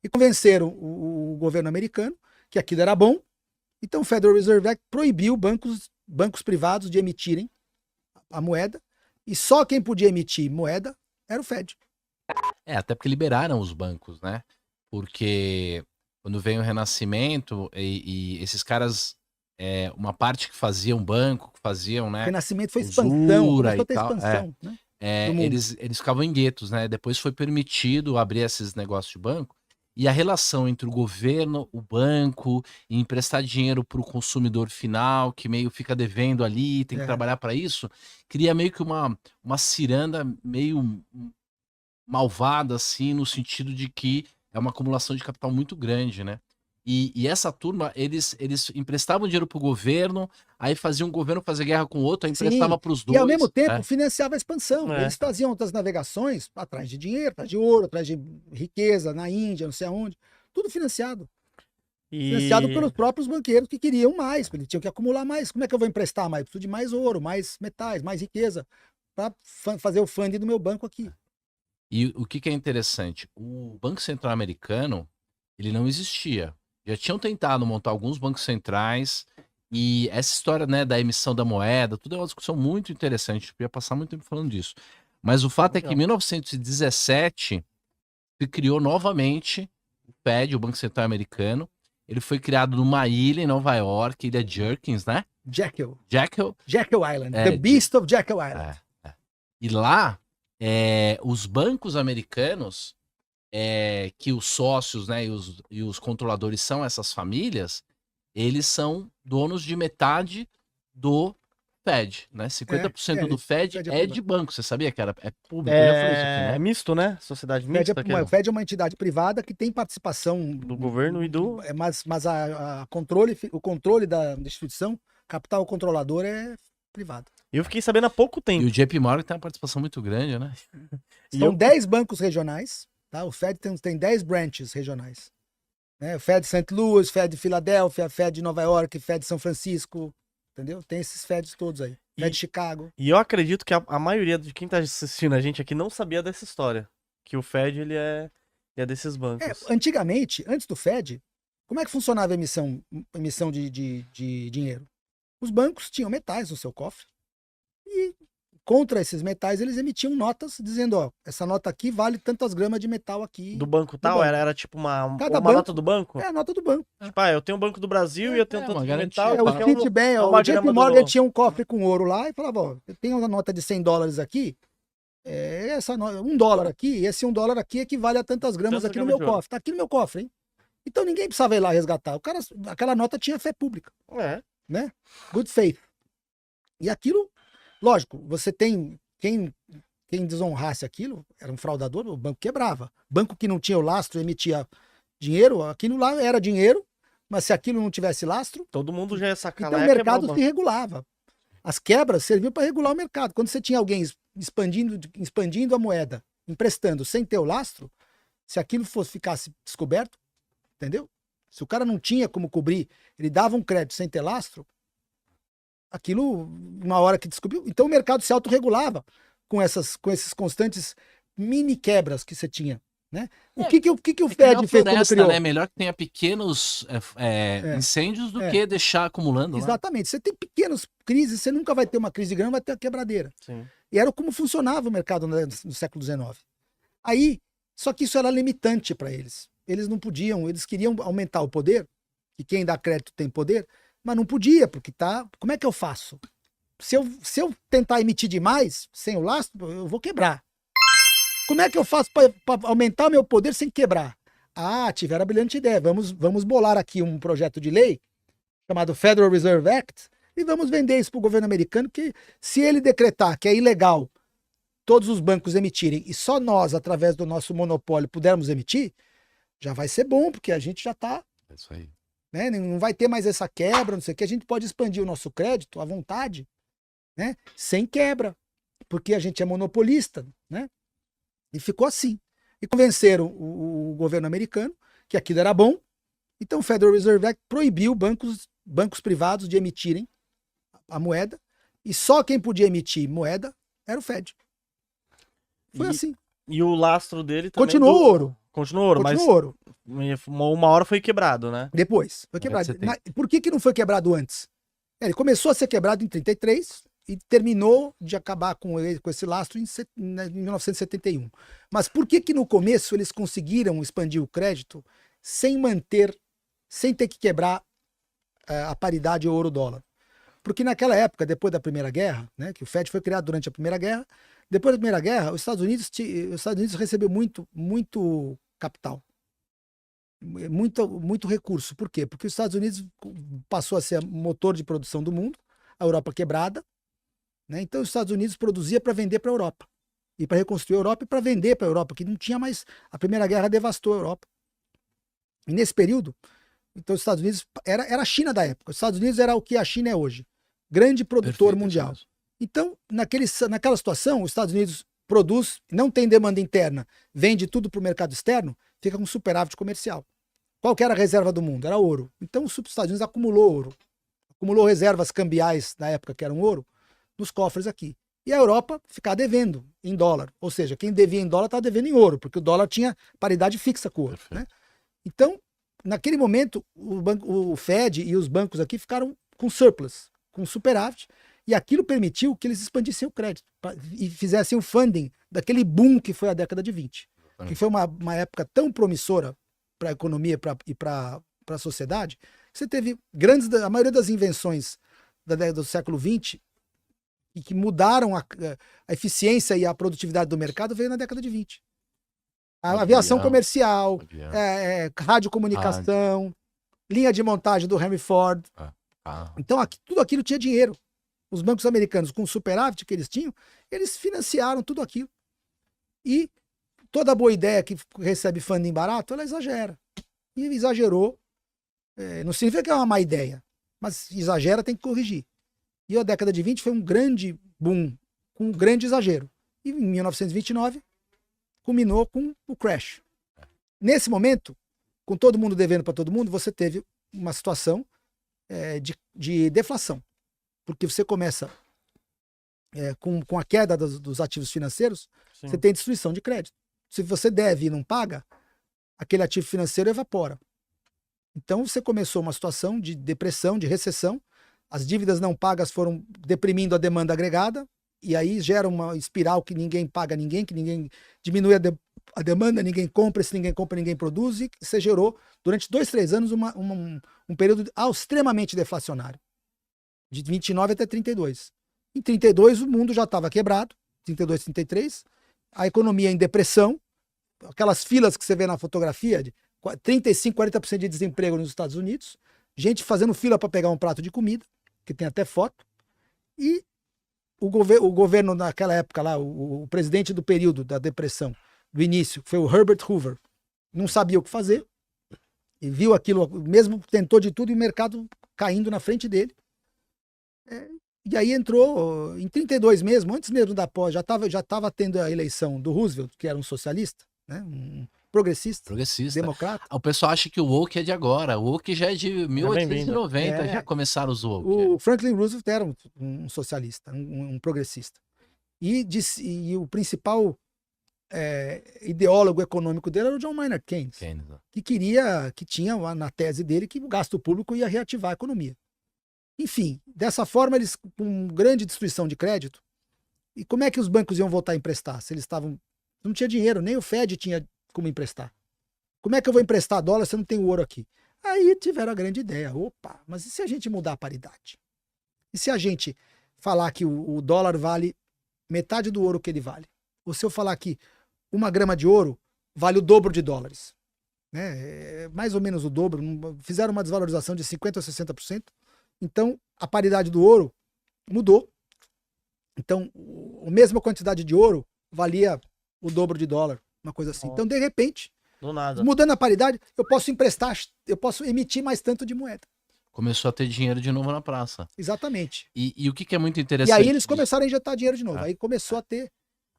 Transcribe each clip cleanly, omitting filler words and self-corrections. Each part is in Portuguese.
E convenceram o governo americano que aquilo era bom. Então o Federal Reserve Act proibiu bancos privados de emitirem a moeda, e só quem podia emitir moeda era o Fed. Até porque liberaram os bancos, né? Porque quando veio o Renascimento e esses caras, uma parte que faziam banco, que faziam, O né, Renascimento foi expansão, usura começou e a ter tal, expansão, né, do mundo. eles ficavam em guetos, né? Depois foi permitido abrir esses negócios de banco, e a relação entre o governo, o banco, e emprestar dinheiro para o consumidor final, que meio fica devendo ali, tem que trabalhar para isso, cria meio que uma ciranda meio malvada, assim, no sentido de que é uma acumulação de capital muito grande, né? E essa turma, eles emprestavam dinheiro pro governo, aí faziam o governo fazer guerra com o outro, aí emprestava para os E ao mesmo dois. tempo financiava a expansão. Eles faziam outras navegações atrás de dinheiro, atrás de ouro, atrás de riqueza, na Índia, não sei aonde. Tudo financiado. Financiado pelos próprios banqueiros que queriam mais, porque eles tinham que acumular mais. Como é que eu vou emprestar mais? Eu preciso de mais ouro, mais metais, mais riqueza, para fazer o funding do meu banco aqui. E o que é interessante? O Banco Central americano, ele não existia. Já tinham tentado montar alguns bancos centrais, e essa história, né, da emissão da moeda, tudo é uma discussão muito interessante. Eu ia passar muito tempo falando disso. Mas o fato é que em 1917 se criou novamente o Fed, o Banco Central americano. Ele foi criado numa ilha em Nova York, Ilha Jerkins, né? Jekyll Island. É, The Beast of Jekyll Island. E lá, os bancos americanos, que os sócios, né, e os controladores são essas famílias, eles são donos de metade do Fed, né? 50% do Fed é de banco. Você sabia que é público? Eu já falei isso aqui, né? É misto, né? Sociedade mista. O Fed é uma entidade privada que tem participação do governo e do... Mas o controle da instituição, capital controlador é privado. Eu fiquei sabendo há pouco tempo. E o JP Morgan tem uma participação muito grande, né? São 10 bancos regionais, tá? O Fed tem 10 branches regionais. Né? O Fed St. Louis, Fed de Filadélfia, Fed de Nova York, Fed de São Francisco, entendeu? Tem esses Feds todos aí. Fed de Chicago. E eu acredito que a maioria de quem tá assistindo a gente aqui não sabia dessa história. Que o Fed, ele é desses bancos. Antigamente, antes do Fed, como é que funcionava a emissão de dinheiro? Os bancos tinham metais no seu cofre. E contra esses metais, eles emitiam notas dizendo, ó, essa nota aqui vale tantas gramas de metal aqui. Do banco tal? Era tipo uma nota do banco? É a nota do banco. Tipo, eu tenho o Banco do Brasil e eu tenho tanto de metal. O Citibank, o JP Morgan tinha um cofre com ouro lá e falava, ó, eu tenho uma nota de $100 aqui, essa nota, $1 aqui, e esse $1 aqui equivale a tantas gramas aqui no meu cofre. Tá aqui no meu cofre, hein? Então ninguém precisava ir lá resgatar. Aquela nota tinha fé pública. Né? Good faith. E aquilo, lógico, você tem quem desonrasse aquilo, era um fraudador, o banco quebrava. Banco que não tinha o lastro emitia dinheiro, aquilo lá era dinheiro, mas se aquilo não tivesse lastro, todo mundo já ia sacar então lá. O mercado se regulava. As quebras serviam para regular o mercado. Quando você tinha alguém expandindo a moeda, emprestando sem ter o lastro, se aquilo ficasse descoberto, entendeu? Se o cara não tinha como cobrir, ele dava um crédito sem ter lastro, aquilo, uma hora que descobriu, então o mercado se autorregulava com esses constantes mini quebras que você tinha, né? O que o Fed fez quando criou? Né? Melhor que tenha pequenos incêndios do que deixar acumulando. Exatamente. Lá. Você tem pequenas crises, você nunca vai ter uma crise grande, vai ter a quebradeira. Sim. E era como funcionava o mercado no século XIX. Aí, só que isso era limitante para eles. Eles não podiam, eles queriam aumentar o poder, que quem dá crédito tem poder, mas não podia, porque como é que eu faço? Se eu tentar emitir demais, sem o lastro, eu vou quebrar. Como é que eu faço para aumentar o meu poder sem quebrar? Tiveram a brilhante ideia. Vamos bolar aqui um projeto de lei chamado Federal Reserve Act e vamos vender isso para o governo americano, que se ele decretar que é ilegal todos os bancos emitirem e só nós, através do nosso monopólio, pudermos emitir, já vai ser bom, porque a gente já está... É isso aí. Né? Não vai ter mais essa quebra, não sei o que. A gente pode expandir o nosso crédito à vontade, né? Sem quebra, porque a gente é monopolista, né? E ficou assim. E convenceram o governo americano que aquilo era bom. Então o Federal Reserve Act proibiu bancos privados de emitirem a moeda. E só quem podia emitir moeda era o Fed. Foi assim. E o lastro dele também... Continuou o ouro. Continua ouro, Continua ouro. mas uma hora foi quebrado, né? Depois, foi quebrado. 70. Por que não foi quebrado antes? Ele começou a ser quebrado em 33 e terminou de acabar com esse lastro em 1971. Mas por que no começo eles conseguiram expandir o crédito sem ter que quebrar a paridade ouro-dólar? Porque naquela época, depois da Primeira Guerra, né, que o Fed foi criado durante a Primeira Guerra, depois da Primeira Guerra, os Estados Unidos recebeu muito capital, muito recurso. Por quê? Porque os Estados Unidos passou a ser motor de produção do mundo, a Europa quebrada, né? Então os Estados Unidos produzia para vender para a Europa, e para reconstruir a Europa e para vender para a Europa, que não tinha mais. A Primeira Guerra devastou a Europa. E nesse período, então os Estados Unidos era a China da época. Os Estados Unidos era o que a China é hoje, grande produtor Perfeito, mundial. isso Então, naquela situação, os Estados Unidos produz, não tem demanda interna, vende tudo para o mercado externo, fica com superávit comercial. Qual que era a reserva do mundo? Era ouro. Então, os Estados Unidos acumulou ouro. Acumulou reservas cambiais da época, que eram ouro, nos cofres aqui. E a Europa ficava devendo em dólar. Ou seja, quem devia em dólar estava devendo em ouro, porque o dólar tinha paridade fixa com o ouro. Né? Então, naquele momento, o Fed e os bancos aqui ficaram com surplus, com superávit, e aquilo permitiu que eles expandissem o crédito e fizessem o funding daquele boom que foi a década de 20, que foi uma época tão promissora para a economia e para a sociedade, que você teve a maioria das invenções da década do século 20 e que mudaram a eficiência e a produtividade do mercado veio na década de 20. A aviação comercial, radiocomunicação, linha de montagem do Henry Ford. Então, tudo aquilo tinha dinheiro. Os bancos americanos, com o superávit que eles tinham, eles financiaram tudo aquilo. E toda boa ideia que recebe funding barato, ela exagera. E exagerou. Não significa que é uma má ideia, mas exagera, tem que corrigir. E a década de 20 foi um grande boom, com um grande exagero. E em 1929, culminou com o crash. Nesse momento, com todo mundo devendo para todo mundo, você teve uma situação de deflação. Porque você começa com a queda dos ativos financeiros, Sim. Você tem destruição de crédito. Se você deve e não paga, aquele ativo financeiro evapora. Então você começou uma situação de depressão, de recessão, as dívidas não pagas foram deprimindo a demanda agregada, e aí gera uma espiral que ninguém paga ninguém, que ninguém diminui a demanda, ninguém compra, se ninguém compra, ninguém produz, e você gerou, durante 2, 3 anos, um período extremamente deflacionário. De 29 até 32. Em 32 o mundo já estava quebrado, 32, 33, a economia em depressão, aquelas filas que você vê na fotografia, de 35, 40% de desemprego nos Estados Unidos, gente fazendo fila para pegar um prato de comida, que tem até foto, e o governo naquela época lá, o presidente do período da depressão, do início, foi o Herbert Hoover, não sabia o que fazer, e viu aquilo, mesmo tentou de tudo, e o mercado caindo na frente dele. E aí entrou, em 32 mesmo, antes mesmo da pós, já estava tendo a eleição do Roosevelt, que era um socialista, né, um progressista, democrata. O pessoal acha que o woke é de agora, o woke já é de 1890, já começaram os woke. O Franklin Roosevelt era um socialista, um progressista. E o principal ideólogo econômico dele era o John Maynard Keynes, que tinha na tese dele que o gasto público ia reativar a economia. Enfim, dessa forma, eles, com grande destruição de crédito, e como é que os bancos iam voltar a emprestar? Se eles estavam. Não tinha dinheiro, nem o Fed tinha como emprestar. Como é que eu vou emprestar dólar se eu não tenho ouro aqui? Aí tiveram a grande ideia. Opa, mas e se a gente mudar a paridade? E se a gente falar que o dólar vale metade do ouro que ele vale? Ou se eu falar que 1 grama de ouro vale o dobro de dólares? Né? Mais ou menos o dobro. Fizeram uma desvalorização de 50% a 60%. Então, a paridade do ouro mudou. Então, a mesma quantidade de ouro valia o dobro de dólar, uma coisa assim. Então, de repente, mudando a paridade, eu posso emprestar, eu posso emitir mais tanto de moeda. Começou a ter dinheiro de novo na praça. Exatamente. E o que é muito interessante... E aí eles começaram a injetar dinheiro de novo. Aí começou a ter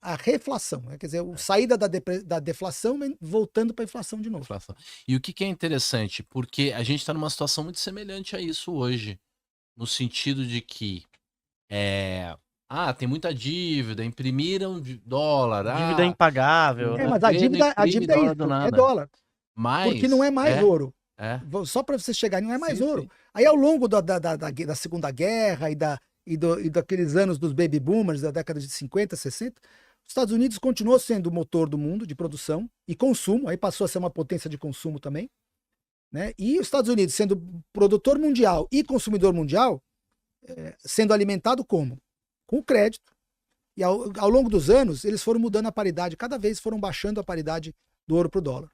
a reflação, né? Quer dizer, saída da deflação, voltando para a inflação de novo. E o que é interessante? Porque a gente está numa situação muito semelhante a isso hoje. No sentido de que tem muita dívida, imprimiram dólar. Dívida impagável. É, Né? mas a governo dívida imprime é dólar isso, do é nada. dólar. Mas, Porque não é mais ouro. É. Só para você chegar, não é mais Sim, ouro. sim. Aí ao longo da Segunda Guerra e daqueles anos dos baby boomers, da década de 50, 60, os Estados Unidos continuou sendo o motor do mundo de produção e consumo, aí passou a ser uma potência de consumo também, né? E os Estados Unidos sendo produtor mundial e consumidor mundial, sendo alimentado como? Com o crédito. E ao longo dos anos, eles foram mudando a paridade, cada vez foram baixando a paridade do ouro para o dólar.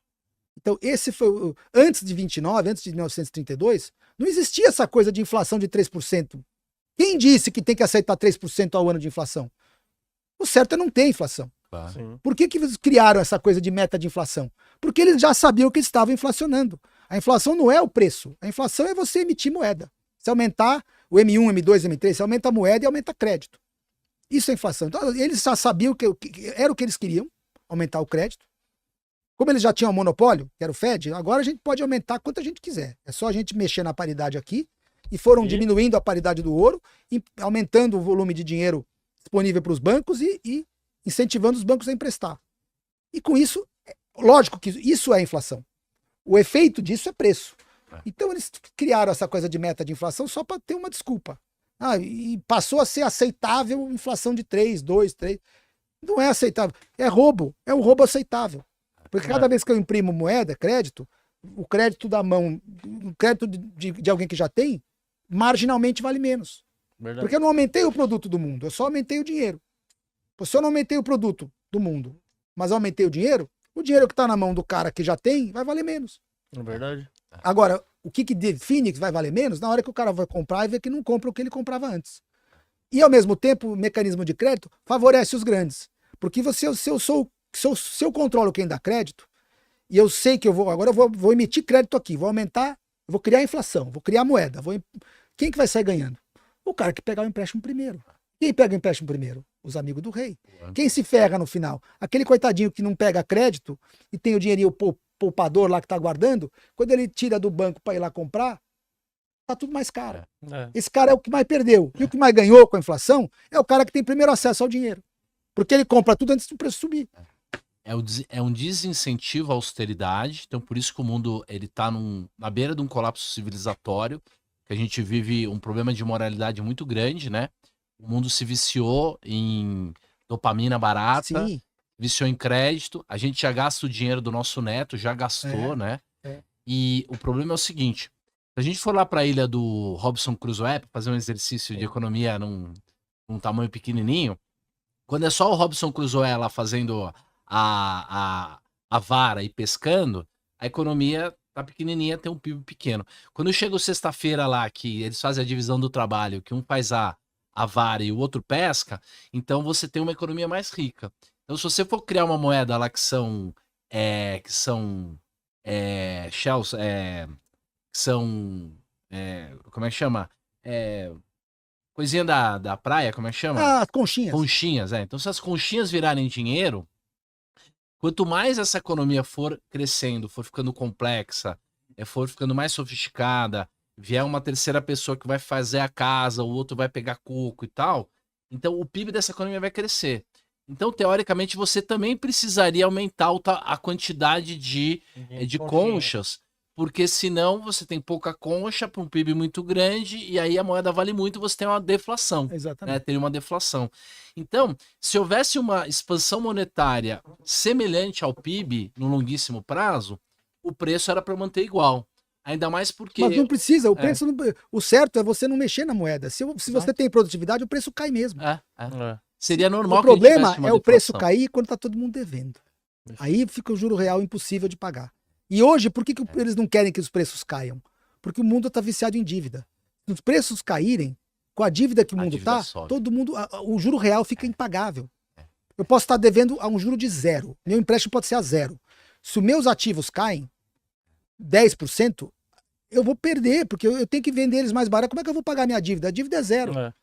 Então, esse foi. Antes de 29, antes de 1932, não existia essa coisa de inflação de 3%. Quem disse que tem que aceitar 3% ao ano de inflação? O certo é não ter inflação. Claro. Sim. Por que eles criaram essa coisa de meta de inflação? Porque eles já sabiam que estavam inflacionando. A inflação não é o preço. A inflação é você emitir moeda. Se aumentar o M1, M2, M3, você aumenta a moeda e aumenta crédito. Isso é inflação. Então, eles já sabiam que era o que eles queriam, aumentar o crédito. Como eles já tinham o monopólio, que era o Fed, agora a gente pode aumentar quanto a gente quiser. É só a gente mexer na paridade aqui. E foram diminuindo a paridade do ouro, e aumentando o volume de dinheiro disponível para os bancos e incentivando os bancos a emprestar. E com isso, lógico que isso é inflação. O efeito disso é preço. Então eles criaram essa coisa de meta de inflação só para ter uma desculpa. E passou a ser aceitável inflação de 3, 2, 3. Não é aceitável. É roubo. É um roubo aceitável. Porque cada vez que eu imprimo moeda, crédito, o crédito da mão, o crédito de alguém que já tem, marginalmente vale menos. Verdade. Porque eu não aumentei o produto do mundo, eu só aumentei o dinheiro. Se eu não aumentei o produto do mundo, mas aumentei o dinheiro que está na mão do cara que já tem vai valer menos. É verdade. Agora, o que define que vai valer menos? Na hora que o cara vai comprar e vê que não compra o que ele comprava antes. E, ao mesmo tempo, o mecanismo de crédito favorece os grandes. Porque se eu controlo quem dá crédito, e eu sei que agora eu vou emitir crédito aqui, vou aumentar, vou criar inflação, vou criar moeda. Quem que vai sair ganhando? O cara que pegar o empréstimo primeiro. Quem pega o empréstimo primeiro? Os amigos do rei. Quem se ferra no final? Aquele coitadinho que não pega crédito e tem o dinheirinho poupador lá que tá guardando, quando ele tira do banco para ir lá comprar, tá tudo mais caro. Esse cara é o que mais perdeu. E o que mais ganhou com a inflação é o cara que tem primeiro acesso ao dinheiro. Porque ele compra tudo antes do preço subir. É um desincentivo à austeridade, então por isso que o mundo ele tá na beira de um colapso civilizatório, que a gente vive um problema de moralidade muito grande, né? O mundo se viciou em dopamina barata, Sim. viciou em crédito, a gente já gasta o dinheiro do nosso neto, já gastou, né? E o problema é o seguinte, se a gente for lá para a ilha do Robinson Crusoe, fazer um exercício de economia num tamanho pequenininho, quando é só o Robinson Crusoe lá fazendo a vara e pescando, a economia tá pequenininha, tem um PIB pequeno. Quando chega sexta-feira lá, que eles fazem a divisão do trabalho, que um faz a vara e o outro pesca, então você tem uma economia mais rica. Então se você for criar uma moeda lá que são shells, que são, como é que chama? Coisinha da praia, como é que chama? Conchinhas. Conchinhas, Então se as conchinhas virarem dinheiro, quanto mais essa economia for crescendo, for ficando complexa, for ficando mais sofisticada, vier uma terceira pessoa que vai fazer a casa, o outro vai pegar coco e tal, então o PIB dessa economia vai crescer. Então, teoricamente, você também precisaria aumentar a quantidade de conchas, porque senão você tem pouca concha para um PIB muito grande e aí a moeda vale muito e você tem uma deflação. Exatamente. Teria uma deflação. Então, se houvesse uma expansão monetária semelhante ao PIB no longuíssimo prazo, o preço era para manter igual. Ainda mais porque... Mas não precisa, o certo é você não mexer na moeda. Se você tem produtividade, o preço cai mesmo. Seria normal o problema que a gente tivesse uma o preço deflação. cair quando tá todo mundo devendo. Aí fica o juro real impossível de pagar. E hoje, por que eles não querem que os preços caiam? Porque o mundo está viciado em dívida. Se os preços caírem, com a dívida que o mundo está, todo mundo, o juro real fica impagável. Eu posso estar devendo a um juro de 0. Meu empréstimo pode ser a 0. Se os meus ativos caem 10%, eu vou perder, porque eu tenho que vender eles mais barato. Como é que eu vou pagar minha dívida? A dívida é 0.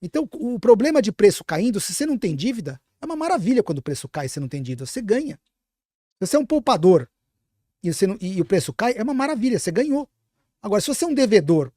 Então, o problema de preço caindo, se você não tem dívida, é uma maravilha quando o preço cai e você não tem dívida. Você ganha. Se você é um poupador e o preço cai, é uma maravilha, você ganhou. Agora, se você é um devedor,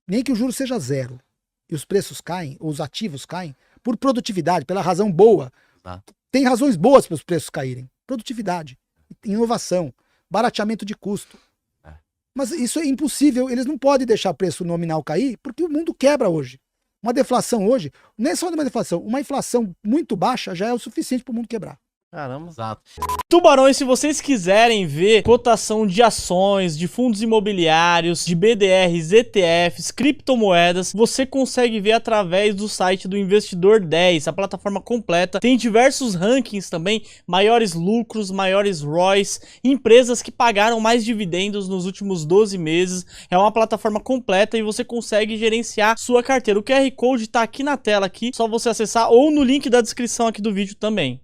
nem que o juro seja 0 e os preços caem, ou os ativos caem, por produtividade, pela razão boa. Exato. Tem razões boas para os preços caírem. Produtividade, inovação, barateamento de custo. É. Mas isso é impossível, eles não podem deixar o preço nominal cair, porque o mundo quebra hoje. Uma deflação hoje, não é só uma deflação, uma inflação muito baixa já é o suficiente para o mundo quebrar. Caramba. Exato. Tubarões, se vocês quiserem ver cotação de ações, de fundos imobiliários, de BDRs, ETFs, criptomoedas, você consegue ver através do site do Investidor 10, a plataforma completa. Tem diversos rankings também, maiores lucros, maiores ROIs, empresas que pagaram mais dividendos nos últimos 12 meses. É uma plataforma completa e você consegue gerenciar sua carteira. O QR Code tá aqui na tela, aqui, só você acessar ou no link da descrição aqui do vídeo também.